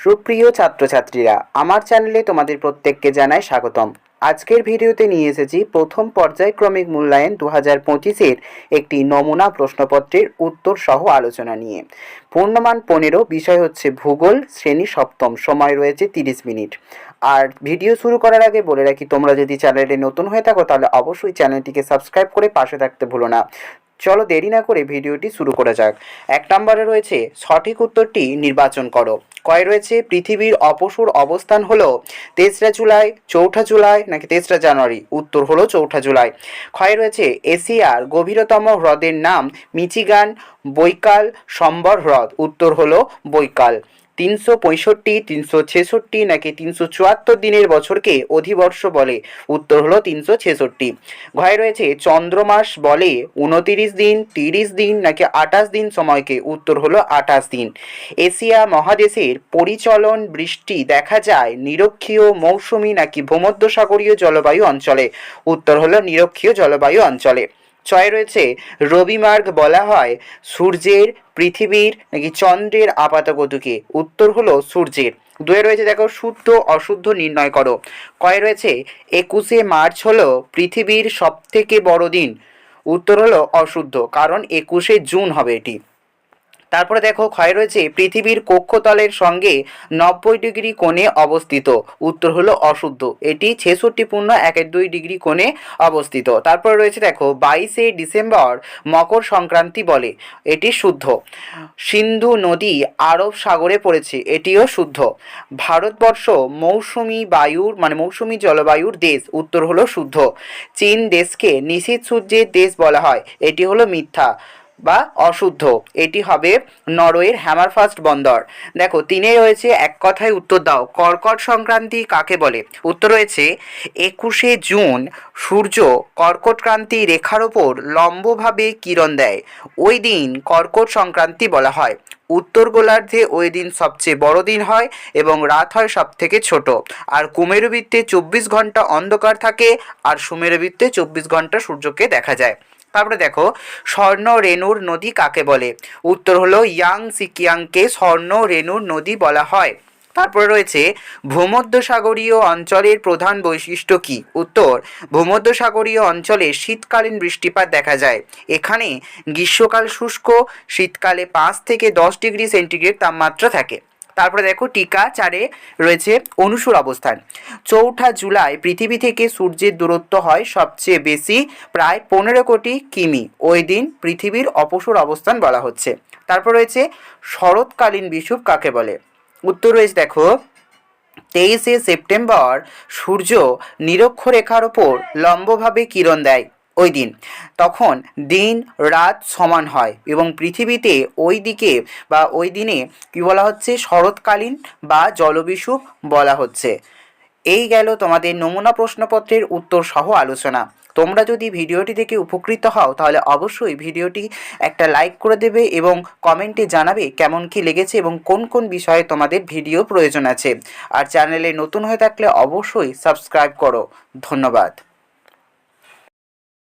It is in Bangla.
সুপ্রিয় ছাত্রছাত্রীরা, আমার চ্যানেলে তোমাদের প্রত্যেককে জানাই স্বাগতম। আজকের ভিডিওতে নিয়ে এসেছি প্রথম পর্যায়ক্রমিক মূল্যায়ন 2025-এর একটি নমুনা প্রশ্নপত্রের উত্তর সহ আলোচনা নিয়ে। পূর্ণমান 15, বিষয় হচ্ছে ভূগোল, শ্রেণী সপ্তম, সময় রয়েছে 30 মিনিট। আর ভিডিও শুরু করার আগে বলে রাখি, তোমরা যদি চ্যানেলে নতুন হয়ে থাকো তাহলে অবশ্যই চ্যানেলটিকে সাবস্ক্রাইব করে পাশে থাকতে ভুলো না। চলো দেরি না করে ভিডিওটি শুরু করা যাক। 1 নম্বরে রয়েছে সঠিক উত্তরটি নির্বাচন করো। কয় রয়েছে পৃথিবীর অপসূর অবস্থান হলো 3রা জুলাই, 4ঠা জুলাই নাকি 3রা জানুয়ারি? উত্তর হলো 4ঠা জুলাই। ক্ষয় রয়েছে এশিয়ার গভীরতম হ্রদের নাম মিচিগান বৈকাল সম্বর হ্রদ? উত্তর হলো বৈকাল। 365, 366 নাকি 374 দিনের বছরকে অধিবর্ষ বলে? উত্তর হলো 366। ঘয়ে রয়েছে চন্দ্রমাস বলে 29 দিন, 30 দিন নাকি 28 দিন সময়কে? উত্তর হলো 28 দিন। এশিয়া মহাদেশের পরিচলন বৃষ্টি দেখা যায় নিরক্ষীয় মৌসুমী নাকি ভূমধ্যসাগরীয় জলবায়ু অঞ্চলে? উত্তর হলো নিরক্ষীয় জলবায়ু অঞ্চলে। ছয় রয়েছে রবিমার্গ বলা হয় সূর্যের, পৃথিবীর নাকি চন্দ্রের আপাতগতিকে? উত্তর হলো সূর্যের। দুয়ে রয়েছে দেখো শুদ্ধ অশুদ্ধ নির্ণয় করো। কয় রয়েছে 21শে মার্চ হলো পৃথিবীর সব থেকে বড় দিন? উত্তর হলো অশুদ্ধ, কারণ 21শে জুন হবে এটি। তারপরে দেখো ক্ষয় রয়েছে পৃথিবীর কক্ষতলের সঙ্গে 90 ডিগ্রি কোণে অবস্থিত? উত্তর হলো অশুদ্ধ, এটি 66.12 ডিগ্রি কোণে অবস্থিত। তারপরে রয়েছে দেখো 22শে ডিসেম্বর মকর সংক্রান্তি বলে? এটি শুদ্ধ। সিন্ধু নদী আরব সাগরে পড়েছে? এটিও শুদ্ধ। ভারতবর্ষ মৌসুমী বায়ুর মৌসুমী জলবায়ুর দেশ? উত্তর হলো শুদ্ধ। চীন দেশকে নিশীথ সূর্যের দেশ বলা হয়? এটি হলো মিথ্যা বা অশুদ্ধ, এটি হবে নরওয়ের হ্যামারফাস্ট বন্দর। দেখো 3-এ রয়েছে এক কথায় উত্তর দাও, কর্কট সংক্রান্তি কাকে বলে? উত্তর রয়েছে 21শে জুন সূর্য কর্কটক্রান্তি রেখার ওপর লম্বভাবে কিরণ দেয়, ওই দিন কর্কট সংক্রান্তি বলা হয়। উত্তর গোলার্ধে ওই দিন সবচেয়ে বড় দিন হয় এবং রাত হয় সব থেকে ছোট। আর কুমেরুবৃত্তে 24 ঘন্টা অন্ধকার থাকে আর সুমেরুবৃত্তে 24 ঘন্টা সূর্যকে দেখা যায়। তারপরে দেখো স্বর্ণ রেণুর নদী কাকে বলে? উত্তর হলো ইয়াং সিকিয়াংকে স্বর্ণ রেণুর নদী বলা হয়। তারপরে রয়েছে ভূমধ্যসাগরীয় অঞ্চলের প্রধান বৈশিষ্ট্য কি? উত্তর ভূমধ্যসাগরীয় অঞ্চলে শীতকালীন বৃষ্টিপাত দেখা যায়। এখানে গ্রীষ্মকাল শুষ্ক, শীতকালে 5 থেকে 10 ডিগ্রি সেন্টিগ্রেড তাপমাত্রা থাকে। তারপরে দেখো টিকা 4-এ রয়েছে অনুসূর অবস্থান। 4ঠা জুলাই পৃথিবী থেকে সূর্যের দূরত্ব হয় সবচেয়ে বেশি, প্রায় 15 কোটি কিমি, ওই দিন পৃথিবীর অপসূর অবস্থান বলা হচ্ছে। তারপর রয়েছে শরৎকালীন বিষুব কাকে বলে? উত্তর রয়েছে দেখো 23শে সেপ্টেম্বর সূর্য নিরক্ষরেখার ওপর লম্বভাবে কিরণ দেয়, ওই দিন তখন দিন রাত সমান হয় এবং পৃথিবীতে ওই দিকে বা ওই দিনে কি বলা হচ্ছে? শরৎকালীন বা জলবিষুব বলা হচ্ছে। এই গেল তোমাদের নমুনা প্রশ্নপত্রের উত্তর সহ আলোচনা। তোমরা যদি ভিডিওটি দেখে উপকৃত হও তাহলে অবশ্যই ভিডিওটি একটা লাইক করে দেবে এবং কমেন্টে জানাবে কেমন কি লেগেছে এবং কোন কোন বিষয়ে তোমাদের ভিডিও প্রয়োজন আছে। আর চ্যানেলে নতুন হয়ে থাকলে অবশ্যই সাবস্ক্রাইব করো। ধন্যবাদ।